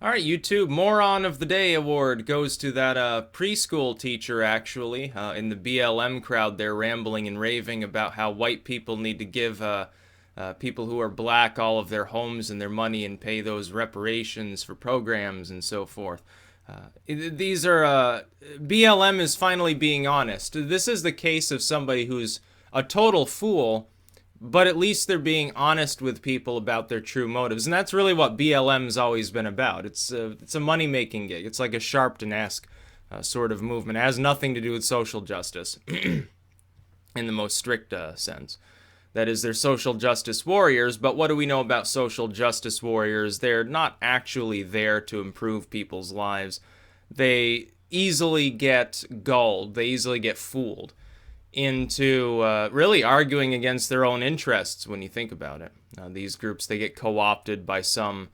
All right, YouTube Moron of the Day award goes to that preschool teacher, actually. In the BLM crowd, they're rambling and raving about how white people need to give people who are black all of their homes and their money and pay those reparations for programs and so forth. These are BLM is finally being honest. This is the case of somebody who's a total fool, but at least they're being honest with people about their true motives, and that's really what BLM's always been about. It's a money making gig. It's like a Sharpton-esque sort of movement. It has nothing to do with social justice in the most strict sense. That is, they're social justice warriors, but what do we know about social justice warriors? They're not actually there to improve people's lives. They easily get gulled. They easily get fooled into really arguing against their own interests when you think about it. These groups, they get co-opted by some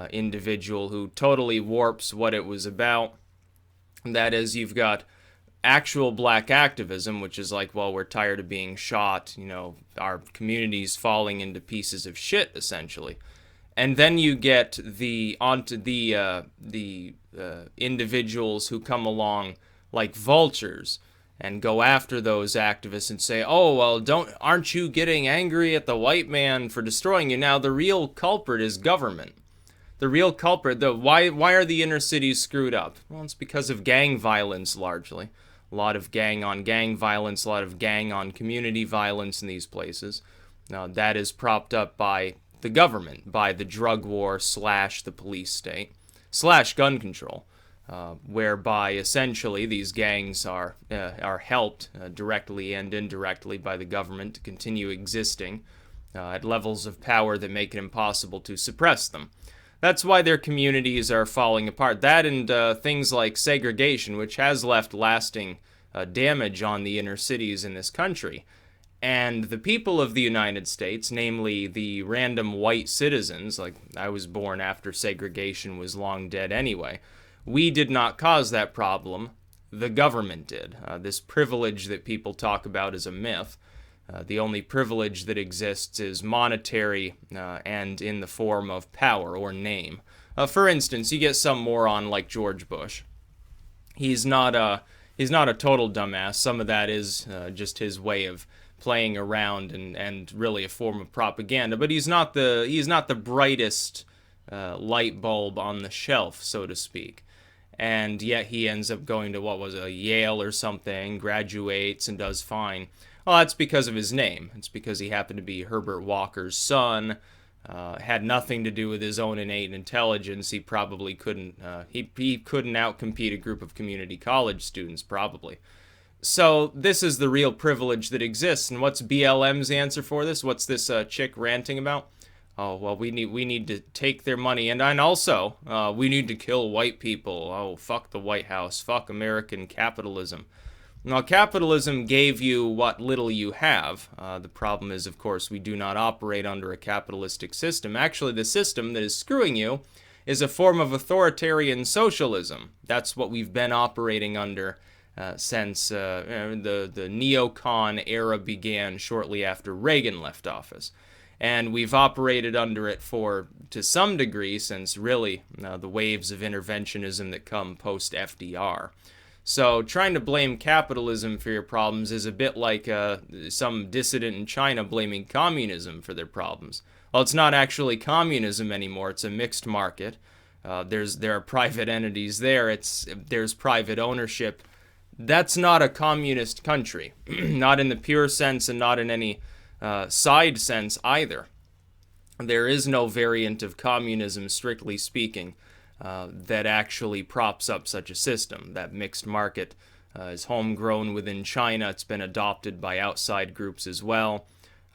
individual who totally warps what it was about. That is, you've got actual black activism, which is like, well, we're tired of being shot, our community's falling into pieces of shit, essentially. And then you get the individuals who come along like vultures and go after those activists and say, "Oh, well, aren't you getting angry at the white man for destroying you?" Now, the real culprit is government. The real culprit, why are the inner cities screwed up? Well, it's because of gang violence, largely. A lot of gang on gang violence, a lot of gang on community violence in these places. Now, that is propped up by the government, by the drug war / the police state / gun control. Whereby essentially these gangs are helped directly and indirectly by the government to continue existing at levels of power that make it impossible to suppress them. That's why their communities are falling apart. That and things like segregation, which has left lasting damage on the inner cities in this country. And the people of the United States, namely the random white citizens, like I was born after segregation was long dead anyway, we did not cause that problem. The government did. This privilege that people talk about is a myth. The only privilege that exists is monetary and in the form of power or name. For instance, you get some moron like George Bush. He's not a total dumbass. Some of that is just his way of playing around and really a form of propaganda. But he's not the brightest light bulb on the shelf, so to speak. And yet he ends up going to, Yale or something, graduates and does fine. Well, that's because of his name. It's because he happened to be Herbert Walker's son. Had nothing to do with his own innate intelligence. He probably couldn't, he couldn't outcompete a group of community college students, probably. So this is the real privilege that exists. And what's BLM's answer for this? What's this chick ranting about? Oh, well, we need to take their money, and also, we need to kill white people. Oh, fuck the White House. Fuck American capitalism. Now, capitalism gave you what little you have. The problem is, of course, we do not operate under a capitalistic system. Actually, the system that is screwing you is a form of authoritarian socialism. That's what we've been operating under since the neocon era began shortly after Reagan left office. And we've operated under it to some degree, since really the waves of interventionism that come post-FDR. So trying to blame capitalism for your problems is a bit like some dissident in China blaming communism for their problems. Well, it's not actually communism anymore. It's a mixed market. There are private entities there. There's private ownership. That's not a communist country, not in the pure sense and not in any side sense either. There is no variant of communism, strictly speaking, that actually props up such a system. That mixed market is homegrown within China. It's been adopted by outside groups as well.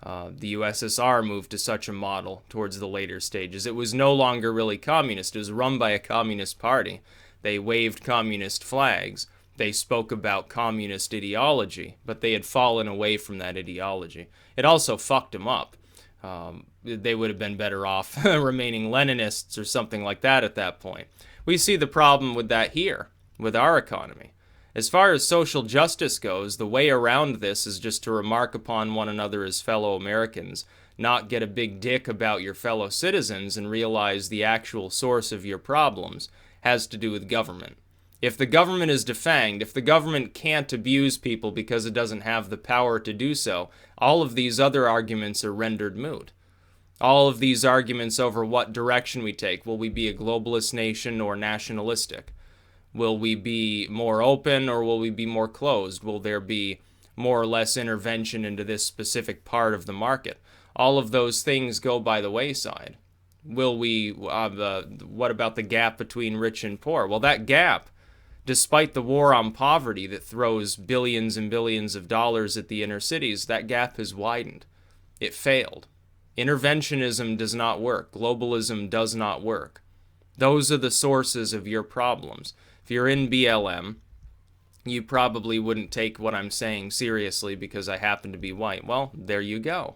The USSR moved to such a model towards the later stages. It was no longer really communist. It was run by a communist party. They waved communist flags. They spoke about communist ideology, but they had fallen away from that ideology. It also fucked them up. They would have been better off remaining Leninists or something like that at that point. We see the problem with that here, with our economy. As far as social justice goes, the way around this is just to remark upon one another as fellow Americans, not get a big dick about your fellow citizens and realize the actual source of your problems has to do with government. If the government is defanged, if the government can't abuse people because it doesn't have the power to do so, all of these other arguments are rendered moot. All of these arguments over what direction we take. Will we be a globalist nation or nationalistic? Will we be more open or will we be more closed? Will there be more or less intervention into this specific part of the market? All of those things go by the wayside. Will we, what about the gap between rich and poor? Well, that gap, despite the war on poverty that throws billions and billions of dollars at the inner cities, that gap has widened. It failed. Interventionism does not work. Globalism does not work. Those are the sources of your problems. If you're in BLM, you probably wouldn't take what I'm saying seriously because I happen to be white. Well, there you go.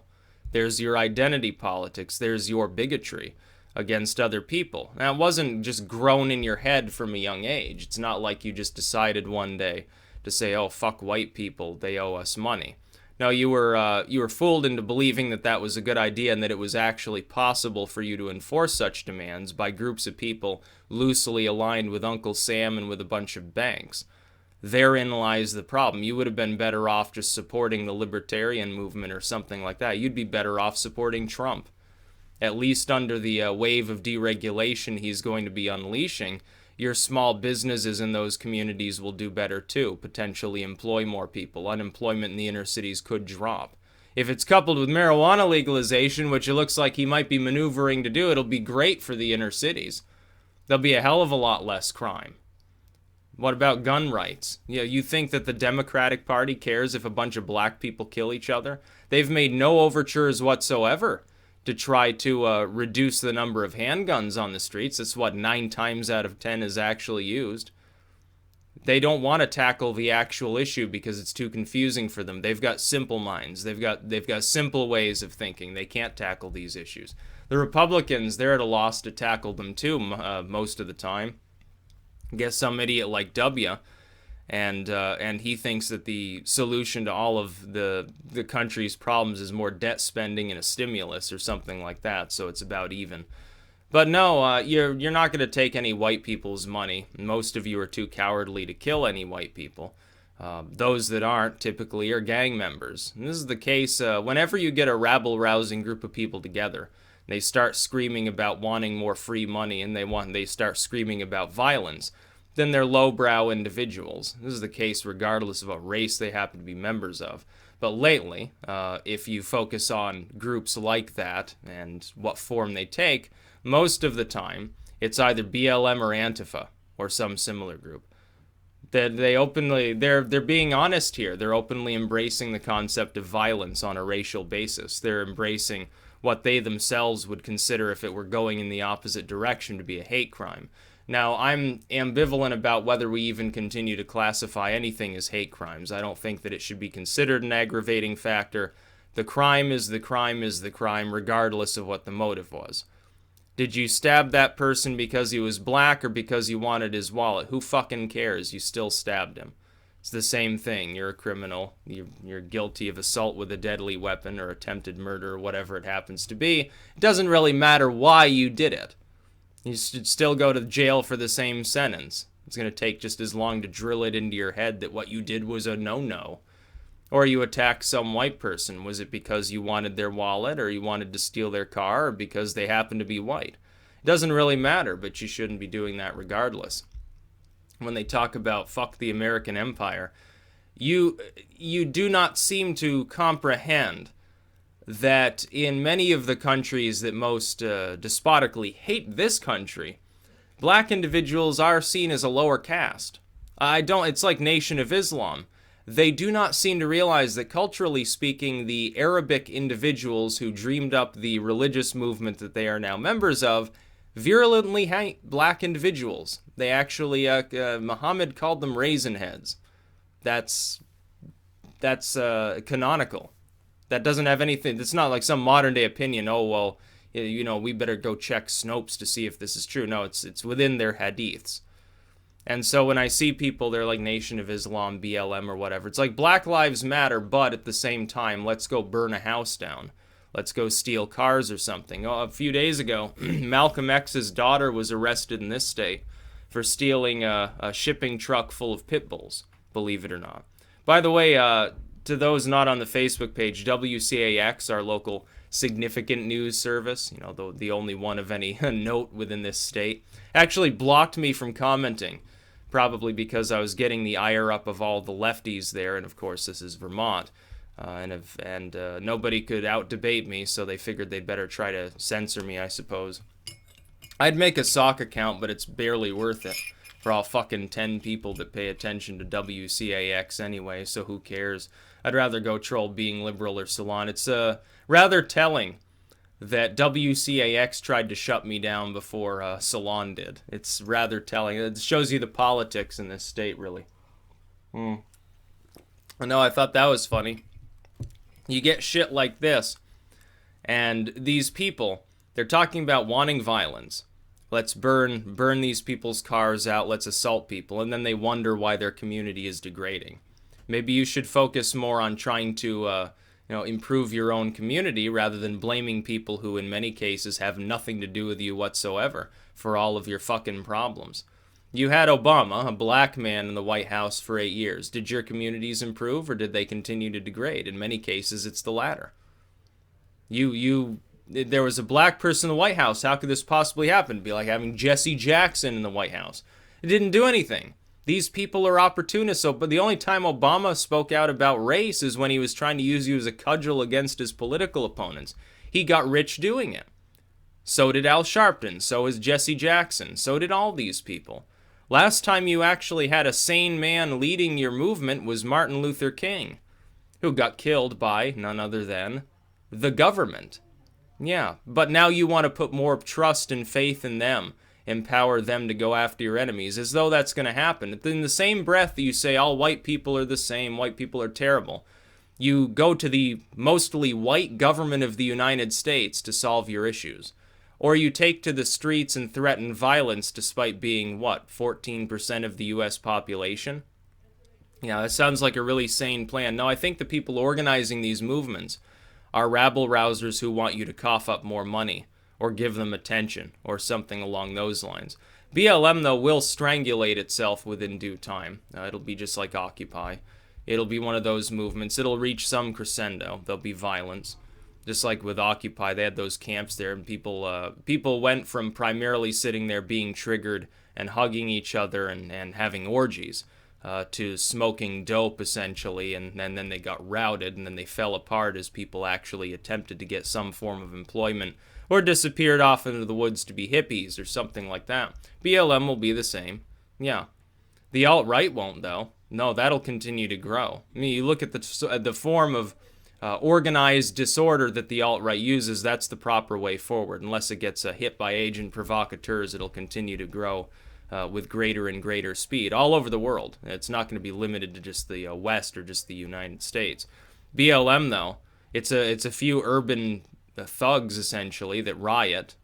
There's your identity politics. There's your bigotry against other people. Now, it wasn't just grown in your head from a young age. It's not like you just decided one day to say, oh, fuck white people, they owe us money. No, you were fooled into believing that that was a good idea and that it was actually possible for you to enforce such demands by groups of people loosely aligned with Uncle Sam and with a bunch of banks. Therein lies the problem. You would have been better off just supporting the libertarian movement or something like that. You'd be better off supporting Trump. At least under the wave of deregulation he's going to be unleashing, your small businesses in those communities will do better too, potentially employ more people. Unemployment in the inner cities could drop. If it's coupled with marijuana legalization, which it looks like he might be maneuvering to do, it'll be great for the inner cities. There'll be a hell of a lot less crime. What about gun rights? You think that the Democratic Party cares if a bunch of black people kill each other? They've made no overtures whatsoever to try to reduce the number of handguns on the streets. That's what 9 times out of 10 is actually used. They don't want to tackle the actual issue because it's too confusing for them. They've got simple minds. They've got simple ways of thinking. They can't tackle these issues. The Republicans, they're at a loss to tackle them too most of the time. Guess some idiot like W, and he thinks that the solution to all of the country's problems is more debt spending and a stimulus or something like that, so it's about even. But no, you're not going to take any white people's money. Most of you are too cowardly to kill any white people. Those that aren't typically are gang members. And this is the case whenever you get a rabble-rousing group of people together. They start screaming about wanting more free money and they start screaming about violence. Then they're lowbrow individuals. This is the case regardless of what race they happen to be members of. But lately, if you focus on groups like that and what form they take, most of the time it's either BLM or Antifa or some similar group. They're being honest here. They're openly embracing the concept of violence on a racial basis. They're embracing what they themselves would consider, if it were going in the opposite direction, to be a hate crime. Now, I'm ambivalent about whether we even continue to classify anything as hate crimes. I don't think that it should be considered an aggravating factor. The crime is the crime is the crime, regardless of what the motive was. Did you stab that person because he was black or because you wanted his wallet? Who fucking cares? You still stabbed him. It's the same thing. You're a criminal. You're guilty of assault with a deadly weapon or attempted murder or whatever it happens to be. It doesn't really matter why you did it. You should still go to jail for the same sentence. It's going to take just as long to drill it into your head that what you did was a no-no. Or you attacked some white person. Was it because you wanted their wallet or you wanted to steal their car or because they happen to be white? It doesn't really matter, but you shouldn't be doing that regardless. When they talk about fuck the American empire, you do not seem to comprehend that in many of the countries that most despotically hate this country, black individuals are seen as a lower caste. It's like Nation of Islam. They do not seem to realize that culturally speaking, the Arabic individuals who dreamed up the religious movement that they are now members of virulently hate black individuals. They actually, Muhammad called them raisin heads. That's canonical. That doesn't have anything, it's not like some modern day opinion, oh, well, we better go check Snopes to see if this is true. No, it's within their hadiths. And so when I see people, they're like Nation of Islam, BLM or whatever, it's like Black Lives Matter, but at the same time, let's go burn a house down. let's go steal cars or something. Oh, a few days ago, Malcolm X's daughter was arrested in this state for stealing a shipping truck full of pit bulls, believe it or not. By the way, to those not on the Facebook page, WCAX, our local significant news service, you know, the only one of any note within this state, actually blocked me from commenting, probably because I was getting the ire up of all the lefties there, and of course this is Vermont, and nobody could out-debate me, so they figured they'd better try to censor me, I suppose. I'd make a sock account, but it's barely worth it for all fucking 10 people that pay attention to WCAX anyway, so who cares? I'd rather go troll Being Liberal or Salon. It's rather telling that WCAX tried to shut me down before Salon did. It's rather telling. It shows you the politics in this state, really. I know, I thought that was funny. You get shit like this, and these people, they're talking about wanting violence. Let's burn these people's cars out, let's assault people, and then they wonder why their community is degrading. Maybe you should focus more on trying to improve your own community rather than blaming people who in many cases have nothing to do with you whatsoever for all of your fucking problems. You had Obama, a black man, in the White House for 8 years. Did your communities improve or did they continue to degrade? In many cases, it's the latter. There was a black person in the White House. How could this possibly happen? It'd be like having Jesse Jackson in the White House. It didn't do anything. These people are opportunists. But the only time Obama spoke out about race is when he was trying to use you as a cudgel against his political opponents. He got rich doing it. So did Al Sharpton. So is Jesse Jackson. So did all these people. Last time you actually had a sane man leading your movement was Martin Luther King, who got killed by none other than the government. Yeah, but now you want to put more trust and faith in them, empower them to go after your enemies, as though that's going to happen. In the same breath that you say all white people are the same, white people are terrible, you go to the mostly white government of the United States to solve your issues. Or you take to the streets and threaten violence despite being, 14% of the U.S. population? Yeah, that sounds like a really sane plan. No, I think the people organizing these movements are rabble-rousers who want you to cough up more money or give them attention or something along those lines. BLM, though, will strangulate itself within due time. It'll be just like Occupy. It'll be one of those movements. It'll reach some crescendo. There'll be violence. Just like with Occupy, they had those camps there, and people went from primarily sitting there being triggered and hugging each other and having orgies to smoking dope, essentially, and then they got routed, and then they fell apart as people actually attempted to get some form of employment or disappeared off into the woods to be hippies or something like that. BLM will be the same. Yeah. The alt-right won't, though. No, that'll continue to grow. I mean, you look at the form of organized disorder that the alt-right uses, that's the proper way forward. Unless it gets hit by agent provocateurs, it'll continue to grow with greater and greater speed all over the world. It's not going to be limited to just the West or just the United States. BLM, though, it's a few urban thugs, essentially, that riot,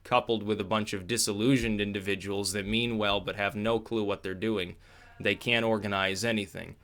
coupled with a bunch of disillusioned individuals that mean well but have no clue what they're doing. They can't organize anything.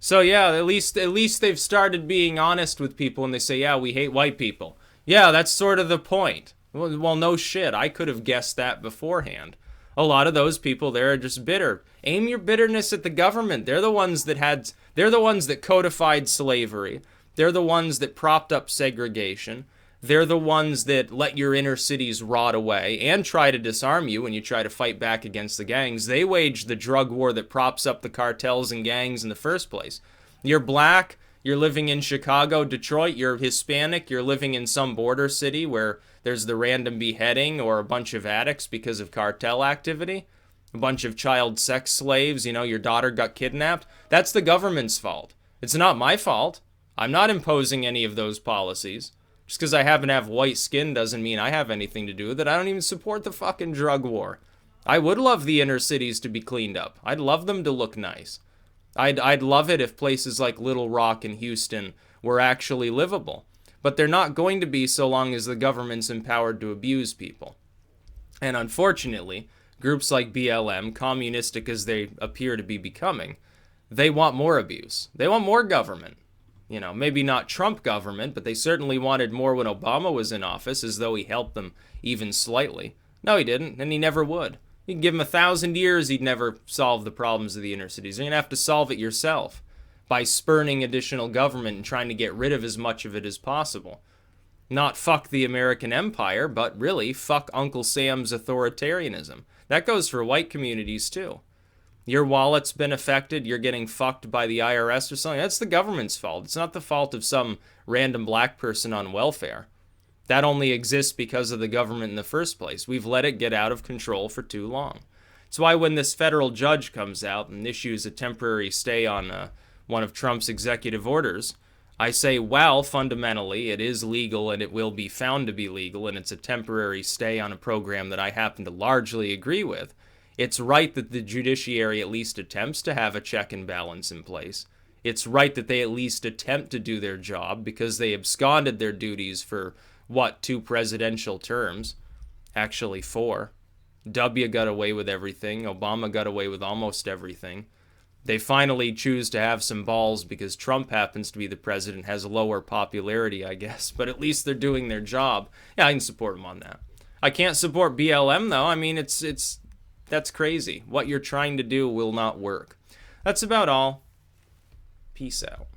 So yeah, at least they've started being honest with people and they say, yeah, we hate white people. Yeah, that's sort of the point. Well, no shit. I could have guessed that beforehand. A lot of those people there are just bitter. Aim your bitterness at the government. They're the ones that codified slavery. They're the ones that propped up segregation. They're the ones that let your inner cities rot away and try to disarm you when you try to fight back against the gangs. They wage the drug war that props up the cartels and gangs in the first place. You're black, you're living in Chicago, Detroit, you're Hispanic, you're living in some border city where there's the random beheading or a bunch of addicts because of cartel activity, a bunch of child sex slaves, your daughter got kidnapped. That's the government's fault. It's not my fault. I'm not imposing any of those policies. Just because I happen to have white skin doesn't mean I have anything to do with it. I don't even support the fucking drug war. I would love the inner cities to be cleaned up. I'd love them to look nice. I'd love it if places like Little Rock and Houston were actually livable. But they're not going to be so long as the government's empowered to abuse people. And unfortunately, groups like BLM, communistic as they appear to be becoming, they want more abuse. They want more government. You know, maybe not Trump government, but they certainly wanted more when Obama was in office, as though he helped them even slightly. No, he didn't, and he never would. You can give him 1,000 years, he'd never solve the problems of the inner cities. You're going to have to solve it yourself by spurning additional government and trying to get rid of as much of it as possible. Not fuck the American empire, but really fuck Uncle Sam's authoritarianism. That goes for white communities too. Your wallet's been affected, you're getting fucked by the IRS or something. That's the government's fault. It's not the fault of some random black person on welfare. That only exists because of the government in the first place. We've let it get out of control for too long. That's why when this federal judge comes out and issues a temporary stay on one of Trump's executive orders, I say, well, fundamentally, it is legal and it will be found to be legal, and it's a temporary stay on a program that I happen to largely agree with. It's right that the judiciary at least attempts to have a check and balance in place. It's right that they at least attempt to do their job, because they absconded their duties for, 2 presidential terms? Actually, 4. W got away with everything. Obama got away with almost everything. They finally choose to have some balls because Trump happens to be the president, has lower popularity, I guess. But at least they're doing their job. Yeah, I can support them on that. I can't support BLM, though. I mean, that's crazy. What you're trying to do will not work. That's about all. Peace out.